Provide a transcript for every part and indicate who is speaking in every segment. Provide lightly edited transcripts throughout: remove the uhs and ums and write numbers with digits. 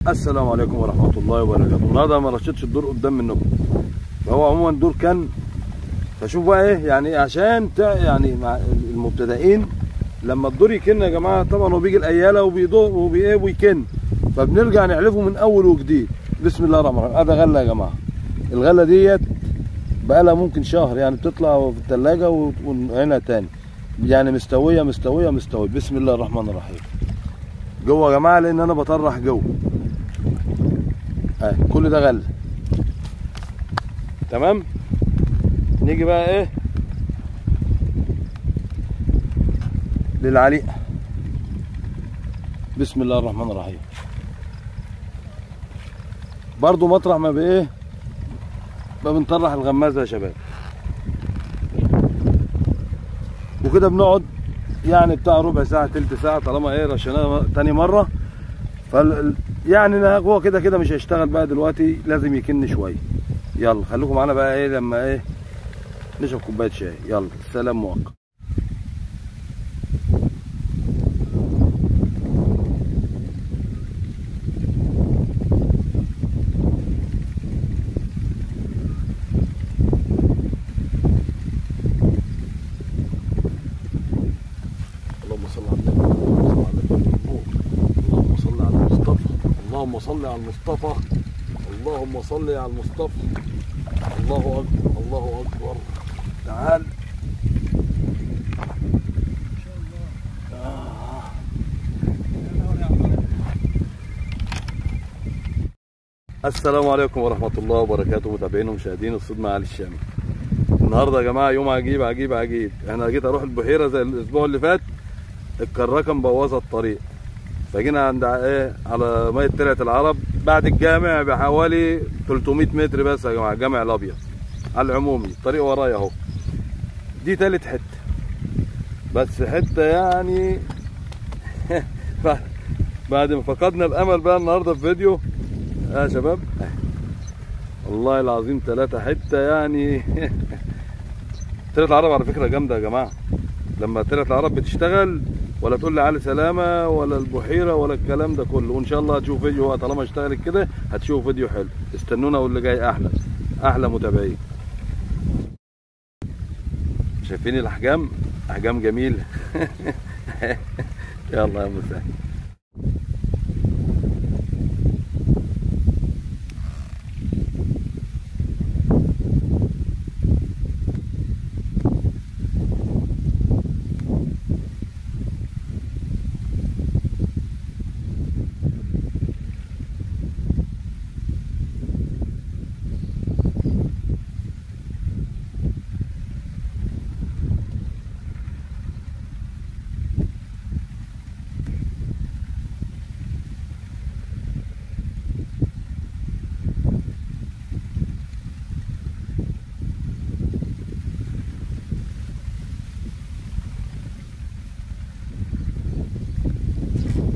Speaker 1: السلام عليكم ورحمة الله وبركاته. النهارده ما رشيتش الدور قدام منكم، فهو عموما دور كان، فشوف بقى ايه يعني عشان يعني مع المبتدئين لما الدور يكن يا جماعه، طبعا هو بيجي الاياله وبيدور ويكن، فبنرجع نعلفه من اول وجديد. بسم الله الرحمن الرحيم. ادي غله يا جماعه، الغله ديت بقى لها ممكن شهر، يعني بتطلع في الثلاجه ونعينها تاني، يعني مستويه مستويه مستويه. بسم الله الرحمن الرحيم. جوه يا جماعه لان انا بطرح جوه اهي، كل ده غله. تمام. نيجي بقى ايه للعليقه. بسم الله الرحمن الرحيم. برضو مطرح ما بايه ما بنطرح الغمازه يا شباب، وكده بنقعد يعني بتاع ربع ساعه تلت ساعه، طالما ايه رشيناها تاني مره. يعني هو كده كده مش هيشتغل بقى دلوقتي، لازم يكن شويه. يلا خليكم معانا بقى ايه لما ايه نشرب كوبايه شاي. يلا سلام مؤقت. اللهم صل على المصطفى، اللهم صل على المصطفى. الله اكبر الله اكبر. تعال. السلام عليكم ورحمة الله وبركاته، متابعينا ومشاهدين الصيد مع علي الشامي. النهارده يا جماعة يوم عجيب عجيب عجيب. انا جيت اروح البحيرة زي الاسبوع اللي فات، الكراكة مبوظة الطريق، فجينا عند ايه على ميه ترعه العرب بعد الجامع بحوالي 300 متر بس يا جماعه، الجامع الابيض على العمومي، الطريق ورايا اهو. دي تالت حته، بس حته يعني بعد ما فقدنا الامل بقى النهارده في فيديو يا شباب، والله العظيم 3 حته يعني. ترعه العرب على فكره جامده يا جماعه، لما ترعه العرب بتشتغل ولا تقول لي علي سلامه ولا البحيره ولا الكلام ده كله. وان شاء الله هتشوف فيديو، طالما اشتغلت كده هتشوف فيديو حلو. استنونا واللي جاي احلى احلى متابعين. شايفين الاحجام؟ احجام جميله. يلا يا مساء.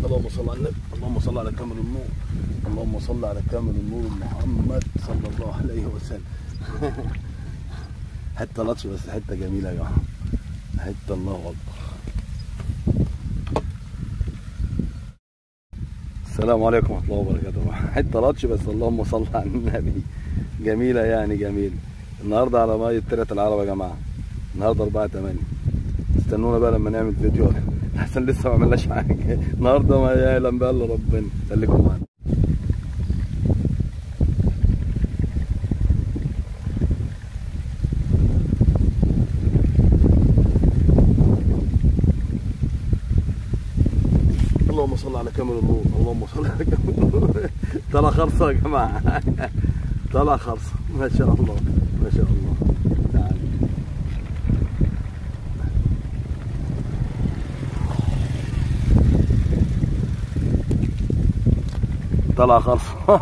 Speaker 1: اللهم صل على النبي، اللهم صل على كامل النور، اللهم صل على كامل النور محمد صلى الله عليه وسلم. حته لطش بس حته جميله يا جماعه، حته الله اكبر. السلام عليكم ورحمه الله وبركاته. حته لطش بس اللهم صل على النبي، جميله يعني جميله. النهارده على ميه ترعه العرب يا جماعه، النهارده 4/8. استنونا بقى لما نعمل فيديو احسن، لسه ما عملناش حاجه النهارده، ما يعلم بقى الا ربنا. خليكم معانا. اللهم صل على كامل النور، اللهم صل على كامل النور. طلع خرصه يا جماعه، طلع خرصه ما شاء الله ما شاء الله. تعال. طلع خرصه.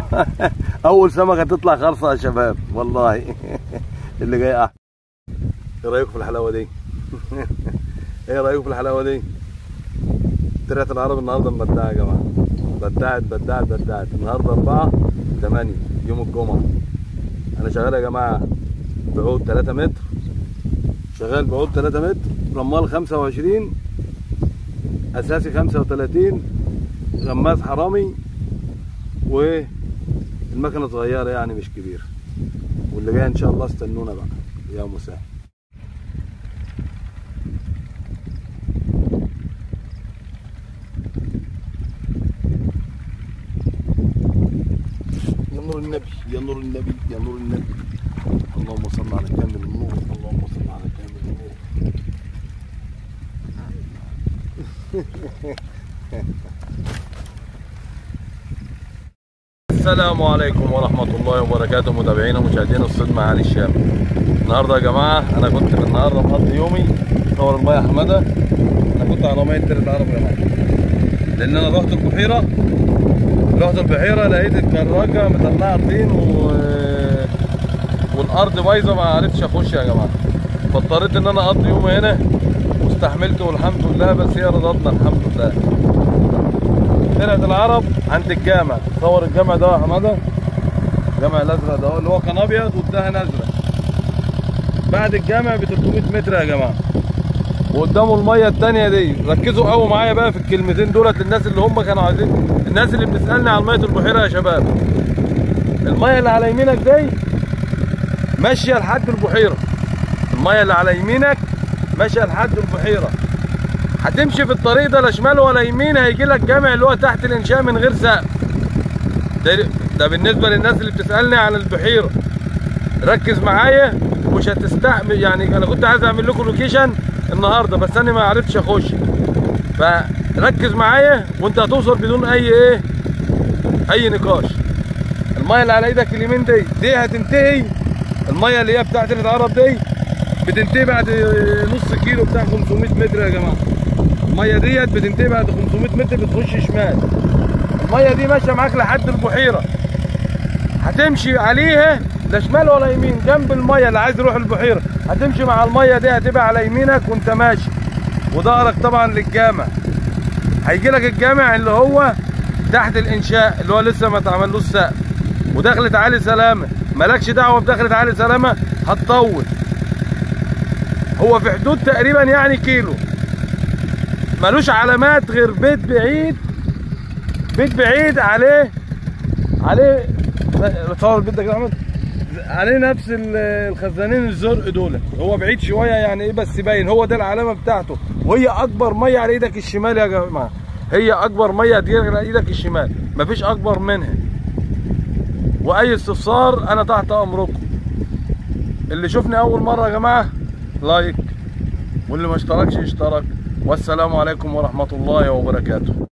Speaker 1: اول سمكه تطلع خرصه يا شباب والله. اللي جاي احلى. ايه رايكم في الحلاوه دي؟ ايه رايكم في الحلاوه دي؟ ترعه العرب النهارده مبدعه يا جماعه، بدعت. النهارده 4/8 يوم الجمعه. انا شغال يا جماعه بعود 3 متر، شغال بعود 3 متر، رمال 25، اساسي 35، غماز حرامي والمكنه صغيره يعني مش كبيره، واللي جاي ان شاء الله استنونا بقى يا مساء. يا نور النبي يا نور النبي يا نور النبي، اللهم صل على كامل النور، اللهم صل على كامل النور. السلام عليكم ورحمة الله وبركاته متابعينا ومشاهدينا الصيد مع علي الشامي. النهارده يا جماعة أنا كنت النهارده مقضي يومي صور المية يا حمادة. أنا كنت على مية دير العرب يا جماعة، لأن أنا رحت البحيرة لقيت الكراكة مطلعة طين والأرض بايظة، ما عرفتش أخش يا جماعة، فاضطريت إن أنا أقضي يومي هنا واستحملت والحمد لله. بس هي رضتنا الحمد لله. طلعت العرب عند الجامع، صور الجامع ده يا حماده، الجامع الازرق ده اللي هو كان ابيض والدهن ازرق. بعد الجامع ب 300 متر يا جماعه، وقدامه الميه الثانيه دي. ركزوا قوي معايا بقى في الكلمتين دولت للناس اللي هم كانوا عايزين، الناس اللي بتسالني عن ميه البحيره يا شباب. الميه اللي على يمينك دي ماشيه لحد البحيره، الميه اللي على يمينك ماشيه لحد البحيره. هتمشي في الطريق ده لا شمال ولا يمين، هيجي لك جامع اللي هو تحت الانشاء من غير سقف. ده بالنسبه للناس اللي بتسالني عن البحيره. ركز معايا ومش هتستحمل، يعني انا كنت عايز اعمل لكم لوكيشن النهارده بس انا ما عرفتش اخش، فركز معايا وانت هتوصل بدون اي نقاش. الميه اللي على ايدك اليمين دي هتنتهي، الميه اللي هي بتاعت العرب دي بتنتهي بعد نص كيلو بتاع 500 متر يا جماعه. الميه ديت بتنتهي بعد 500 متر بتخش شمال. الميه دي ماشيه معاك لحد البحيره، هتمشي عليها لا شمال ولا يمين. جنب الميه اللي عايز يروح البحيره هتمشي مع الميه دي، هتبقى على يمينك وانت ماشي، وظهرك طبعا للجامع. هيجي لك الجامع اللي هو تحت الانشاء اللي هو لسه ما اتعملوش سقف، ودخلت علي سلامه. مالكش دعوه بدخلت علي سلامه، هتطول. هو في حدود تقريبا يعني كيلو، ملوش علامات غير بيت بعيد عليه تصور البيت ده كده احمد، عليه نفس الخزانين الزرق دول. هو بعيد شويه يعني بس باين هو ده العلامه بتاعته. وهي اكبر ميه على ايدك الشمال يا جماعه، هي اكبر ميه هتجي على ايدك الشمال، مفيش اكبر منها. واي استفسار انا تحت امركم. اللي شفني اول مره يا جماعه لايك، واللي ما اشتركش يشترك. والسلام عليكم ورحمة الله وبركاته.